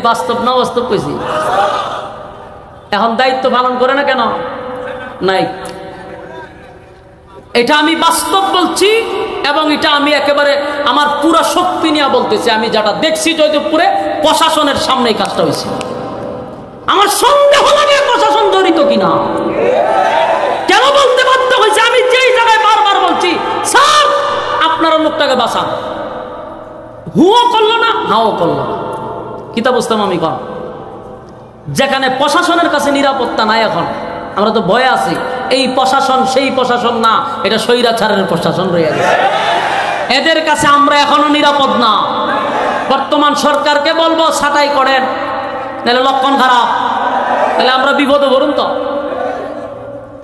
বাস্তব না বাস্তব কইছি? এখন দায়িত্ব পালন করে না কেন? নাই। এটা আমি বাস্তব বলছি, এবং এটা আমি একেবারে আমার পুরো শক্তি নিয়ে বলতেছি। আমি যেটা দেখছি জয়দেবপুরে, প্রশাসনের সামনে এই কাজটা হয়েছে। আমার সন্দেহ লাগে প্রশাসন জড়িত কিনা। কেন বলতে বাধ্য হয়েছে? আমি যেই জায়গায় বারবার বলছি, স্যার আপনারা লোকটাকে বাঁচান, হুও করলো না, হাও করলো না। কিতা বুঝতাম আমি? কম যেখানে প্রশাসনের কাছে নিরাপত্তা নাই, এখন আমরা তো ভয়ে আছি। এই প্রশাসন সেই প্রশাসন না, এটা স্বৈরাচারের প্রশাসন রয়ে গেছে। এদের কাছে আমরা এখনো নিরাপদ না। বর্তমান সরকারকে বলবো ছাঁটাই করেন, তাহলে লক্ষণ খারাপ, তাহলে আমরা বিপদে ভরুন। তো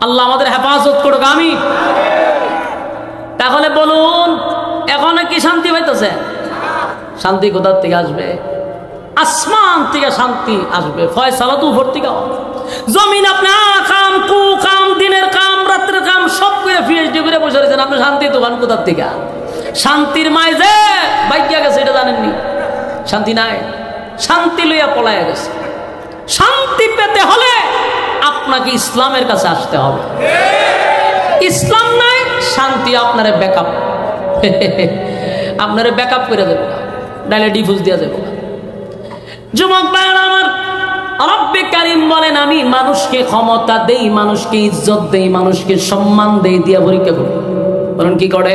আল্লাহ আমাদের হেফাজত করুক, আমি। তাহলে বলুন, এখন কি শান্তি পাইতেছে? শান্তি কোথার থেকে আসবে? আসমান থেকে শান্তি আসবে, ফয়সালা তো উপর থেকে। জমিন আপনি কাম, কু কাম, দিনের কাম, রাত্রের কাম সব করে পিএইচডি করে বসে রয়েছেন, আপনি শান্তি দোকান কোথার থেকে? শান্তির মায় যে বাইকিয়া গেছে, এটা জানেননি? শান্তি নাই, শান্তি লইয়া পলাইয়া গেছে। শান্তি পেতে হলে আপনাকে ইসলামের কাছে আসতে হবে। ইসলাম নাই, শান্তি আপনারে ব্যাকআপ, আপনারে ব্যাকআপ করে দেবো, নাইলে ডিফিউজ দিয়ে দেবো। যুবক ভাইরা আমার, রব্বে কারীম বলেন, আমি মানুষকে ক্ষমতা দেই, মানুষকে ইজ্জত দেই, মানুষকে সম্মান দেই, দিয়া পরীক্ষা করি। বলুন কি করে?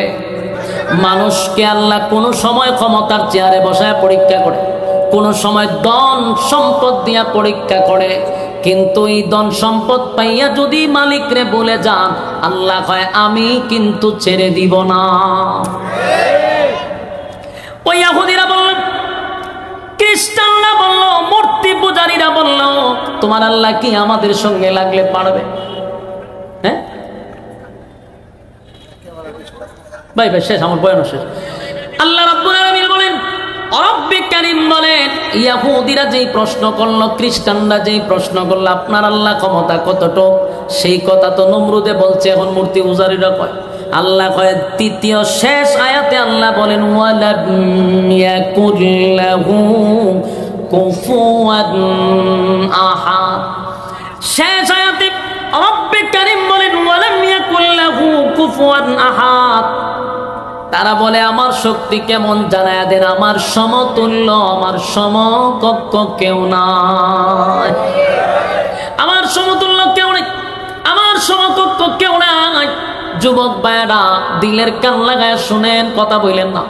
মানুষকে আল্লাহ কোন সময় ক্ষমতার চেয়ারে বসায় পরীক্ষা করে, কোন সময় ধন সম্পদ দিয়া পরীক্ষা করে। কিন্তু এই ধন সম্পদ পাইয়া যদি মালিকরে বলে যান, আল্লাহ কয় আমি কিন্তু ছেড়ে দিব না। ওই ইহুদিরা বলল, খ্রিস্টানরা বলল, মূর্তি পূজারীরা বলল, তোমার আল্লাহ কি আমাদের সঙ্গে লাগলে পারবে? হ্যাঁ ভাই ভাই, শেষ, আমার বয়ান শেষ। আল্লাহ রাব্বুল আলামিন বলেন, রব্বে কারীম বলেন, ইহুদিরা যেই প্রশ্ন করলো, খ্রিস্টানরা যেই প্রশ্ন করলো আপনার আল্লাহ ক্ষমতা কতটুকু, সেই কথা তো নমরুদে বলছে, এখন মূর্তি পূজারীরা কয়। আল্লাহ কয় তৃতীয় শেষ আয়াতে আল্লাহ বলেন ওয়ালাম ইয়াকুল লাহু কুফুয়ান আহাদ। শেষ আয়াতে রব্বে কারীম বলেন ওয়ালাম ইয়াকুল লাহু কুফুয়ান আহাদ। তারা বলে আমার শক্তি কেমন জানায়া দেন, আমার সমতুল্য, আমার সমকক্ষ কেউ নাই, আমার সমতুল্য কেউ নেই, আমার সমকক্ষ কেউ নাই। যুবক ভাইরা দিলের কান লাগায় শুনেন, কথা বললেন না,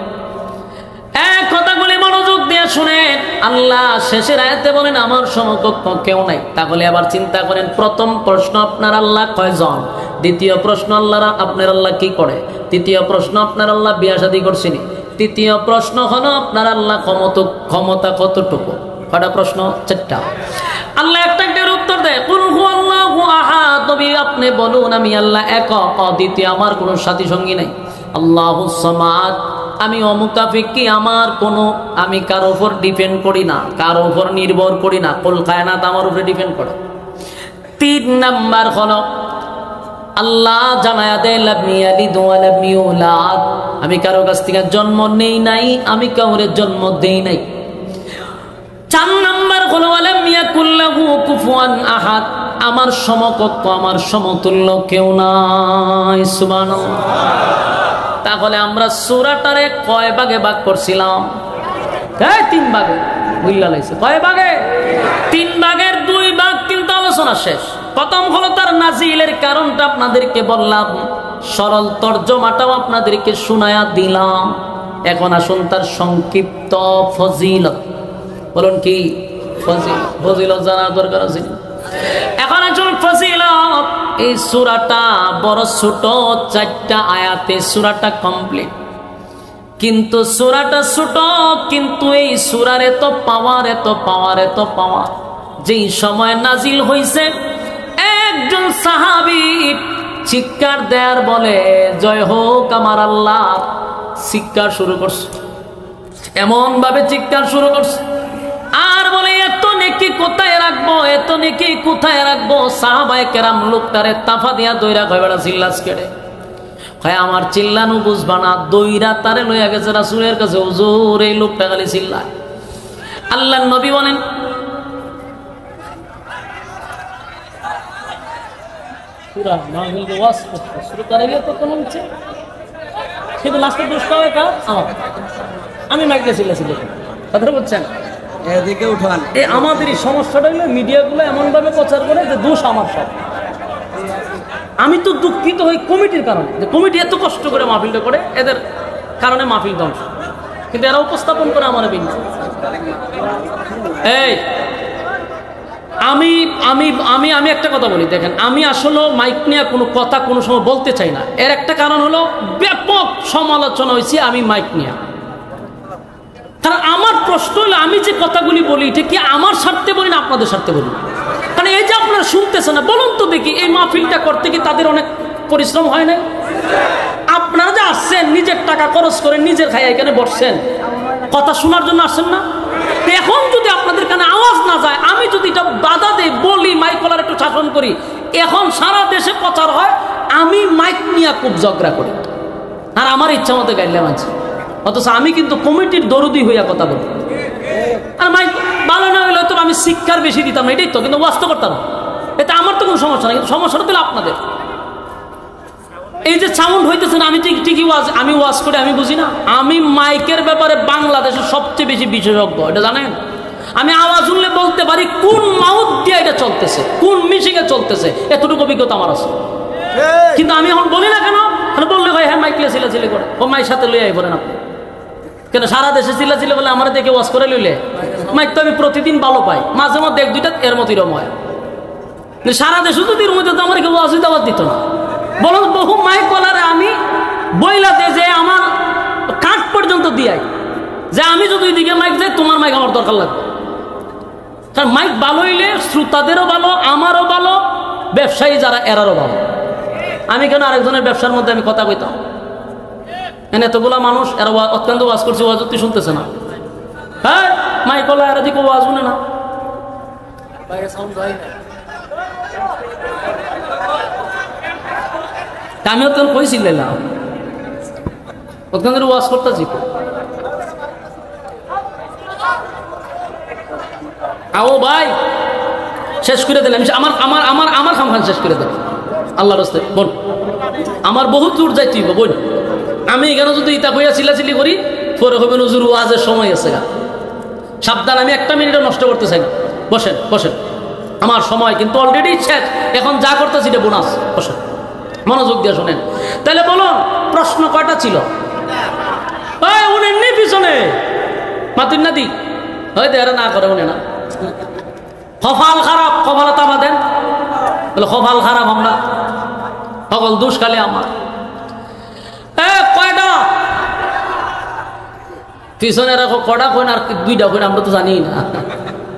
এক কথাগুলি মনোযোগ দিয়ে শুনেন। আল্লাহ শেষের আয়াতে বলেন আমার সমকক্ষ কেউ নাই। তাহলে আবার চিন্তা করেন, প্রথম প্রশ্ন আপনার আল্লাহ কয়জন, দ্বিতীয় প্রশ্ন আল্লাহ আপনার আল্লাহ কি করে, তৃতীয় প্রশ্ন আপনার আল্লাহ বিয়া শাদী করছেনি, তৃতীয় প্রশ্ন হলো আপনার আল্লাহ ক্ষমতা কতটুকু। কয়টা প্রশ্ন? চারটা। আল্লাহ একটা উত্তর দেয়, কুল হুয়াল্লাহু আহাদ, নবী আপনি বলুন আমি আল্লাহ একক, অদ্বিতীয়, আমার কোনো সাথী সঙ্গী নাই। আল্লাহুস সামাদ, আমি অমুকাফিকি, আমার কোনো, আমি কারো উপর ডিপেন্ড করি না, কারো উপর নির্ভর করি না, কুল কায়নাত আমার উপরে ডিপেন্ড করে। 3 নাম্বার হলো আল্লাহ জানায়া দেয় লাম ইয়ালিদ ওয়া লাম ইউলাদ, আমি কারো কাছ থেকে জন্ম নেই নাই, আমি কাউরে জন্ম দেই নাই। 4 নাম্বার হলো ওয়ালাম ইয়াকুল লাহু কুফুয়ান আহাদ, আমার সমকক্ষ, আমার সমতুল্য কেউ নাই। সুবহানাল্লাহ। তাহলে আমরা সূরাটারে কয় ভাগে ভাগ করছিলাম? 3 ভাগে। বুঝলা লাইছে কয় ভাগে? 3 ভাগের 2 ভাগ কিন্তু আলোচনা শেষ। প্রথম হলো তার নাজিলের কারণটা আপনাদেরকে বললাম, সরল তরজমাটাও আপনাদেরকে শোনায়া দিলাম। এখন আসুন তার সংক্ষিপ্ত ফজিলত। বলুন কি ফজিলত? ফজিলত জানার দরকার আছে। এখন আসুন ফজিলত। এই সূরাটা বড় ছোট, 4টা আয়াতে সূরাটা কমপ্লিট। কিন্তু সূরাটা ছোট, কিন্তু এই সূরার এত পাওয়ার, এত পাওয়ার, এত পাওয়ার। যেই সময় নাজিল হইছে, একজন সাহাবী চিৎকার দেয়ার বলে জয় হোক আমার আল্লাহ, চিৎকার শুরু করছে, এমন ভাবে চিৎকার শুরু করছে, আর বলে এত নেকি কোথায় রাখবো, এত নেকি কোথায় রাখবো। সাহাবায়ে কেরাম লোকটারে তাফা দিয়া দইরা কয় বেড়া চিল্লাস কেড়ে, কয় আমার চিল্লানো বুঝবা না, দইরা তারে লইয়া গেছে রাসূলের কাছে, হুজুর এই লোকটা খালি চিল্লায়। আল্লাহর নবী বলেন আমি মাইকে চিল্লাছি, কথা বলছেন এদিকে উঠান। আমাদের এই সমস্যাটা হলো মিডিয়াগুলো এমন ভাবে প্রচার করে যে দোষ আমার সব। আমি তো দুঃখিত হই কমিটির কারণে, যে কমিটি এত কষ্ট করে মাহফিলটা করে, এদের কারণে মাহফিল ধ্বংস, কিন্তু এরা উপস্থাপন করে আমার বিন। এই আমি আমি আমি আমি একটা কথা বলি, দেখেন আমি আসলে মাইক নিয়ে কোনো কথা কোনো সময় বলতে চাই না। এর একটা কারণ হলো ব্যাপক সমালোচনা হয়েছে আমি মাইক নিয়ে। কারণ আমার প্রশ্ন হলো আমি যে কথাগুলি বলি এটা কি আমার স্বার্থে বলি না আপনাদের স্বার্থে বলি? কারণ এই যে আপনারা শুনতেছেন না, বলুন তো দেখি এই মাহফিলটা করতে কি তাদের অনেক পরিশ্রম হয় না? আপনারা যে আসছেন নিজের টাকা খরচ করে নিজের খাই এখানে বসছেন, কথা শোনার জন্য আসছেন না? এখন যদি আপনাদের কানে আওয়াজ না যায়, আমি যদি এটা বাধা দেই, বলি মাইক ওয়ালার একটু শাসন করি, এখন সারা দেশে প্রচার হয় আমি মাইক নিয়ে খুব ঝগড়া করি আর আমার ইচ্ছা মতো গাইলাম আছে, অথচ আমি কিন্তু কমিটির দরদি হইয়া কথা বলি। আর মাইক ভালো না হইলে তো আমি শিক্ষার বেশি দিতাম না, এটাই তো, কিন্তু ওয়াজ তো করতাম না। এতে আমার তো কোনো সমস্যা নেই, কিন্তু সমস্যাটা তো আপনাদের। এই যে সাউন্ড হইতেছে না, আমি ঠিকই ওয়াজ, আমি ওয়াজ করে আমি বুঝি না। আমি মাইকের ব্যাপারে বাংলাদেশের সবচেয়ে বেশি বিশেষজ্ঞ, এটা জানেন। আমি আওয়াজ শুনলে বলতে পারি কোন মাউথ দিয়ে এটা চলতেছে, কোন মিশিংয়ে চলতেছে, এতটুকু অভিজ্ঞতা আমার আছে। কিন্তু আমি এখন বলি না কেন, বললে ভাই হ্যাঁ মাইক লিয়ে চিল্লাচিল্লি করে, ও মাইক সাথে লইয়াই পড়েন আপনি কেন? সারা দেশে চিল্লাচিল্লি বলে আমার দেখে ওয়াজ করে লইলে মাইক তো আমি প্রতিদিন ভালো পাই, মাঝে মধ্যে 1-2টা এর মতো এরম হয়। সারা দেশে যদি এর মধ্যে তো আমার কেউ ওয়াজ দাওয়াত দিত না। বলো বহু মাইক বলারে আমি বইলাতে যে আমার কাঠ পর্যন্ত দিয়াই যে আমি যদি ওইদিকে মাইক যাই তোমার মাইক আমার দরকার লাগবে। কারণ মাইক ভালো হইলে শ্রোতাদেরও ভালো, আমারও ভালো, ব্যবসায়ী যারা এরারও ভালো। আমি কেন আরেকজনের ব্যবসার মধ্যে আমি কথা কইতাম? এতগুলা মানুষ এরা অত্যন্ত ওয়াজ করছে, ওয়াজ তুই শুনতেছে না, হ্যাঁ মাইকলা আর দিকে আওয়াজ শুনে না, আমিও তো কইছিলাম ওখানে ওয়াজ করতেছি। আও ভাই শেষ করে দিলাম, আমার আমার আমার আমার খামখান শেষ করে দেন আল্লাহর রাস্তায় বোন, আমার বহুত দূর যাই তুই বোন, আমি এখানে যদি ইতা কইয়া চিল্লাচিল্লি করি পরে হবে নজরুল ওয়াজের সময় আছে গা, সাবধান, আমি একটা মিনিটও নষ্ট করতে চাই না। বসেন বসেন, আমার সময় কিন্তু অলরেডি শেষ, এখন যা করতেছি এটা বোনাস। বসেন মনোযোগ দিয়ে শোনেন। তাহলে বলুন প্রশ্ন কয়টা ছিল? উনি পিছনে মাতুন না দি হয়তো এরা না করে উনি না, কপাল খারাপ, কপালে তাবা দেন বলে কপাল খারাপ, আমরা সকল দোষ খালি আমার। কয়টা পিছনে রাখো, কটা কইন আর দুইটা কইন, আমরা তো জানি না,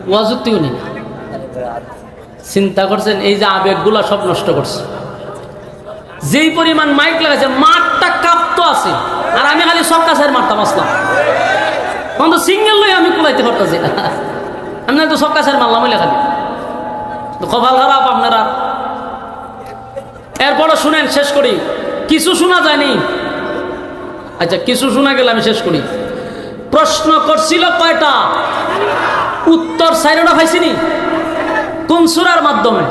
ওয়াজুতিও নেই। চিন্তা করছেন এই যে আবেগগুলা সব নষ্ট করছে, যেই পরিমাণ মাইক লাগাইছে মাঠটা কাঁপতো আছে, আর আমি খালি সব কাছের মারতাম আসলাম, তখন তো সিঙ্গেল লই আমি কুলাইতে পারতাছি না, আমি তো সব কাছের মারলাম ওই খালি, কপাল খারাপ আপনারা। এরপরে শুনেন, শেষ করি, কিছু শোনা যায়নি, আচ্ছা কিছু শোনা গেলে আমি শেষ করি। প্রশ্ন করছিল কয়টা? উত্তর 4টা পাইছিনি। কোন সূরার মাধ্যমে?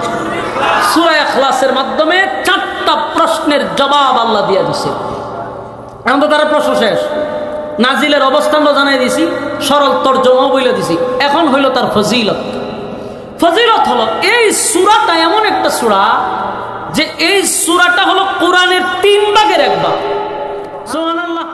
সূরা ইখলাসের মাধ্যমে 4টা প্রশ্নের জবাব আল্লাহ দিয়ে দিছে। এখন তো তার প্রশ্ন শেষ, নাজিলের অবস্থানও জানাই দিছি, সরল তর্জমাও বলে দিছি। এখন হইল তার ফজিলত। ফজিলত হলো এই সূরাটা এমন একটা সূরা যে এই সূরাটা হলো কোরআনের 3 ভাগের 1 ভাগ। সুবহানাল্লাহ।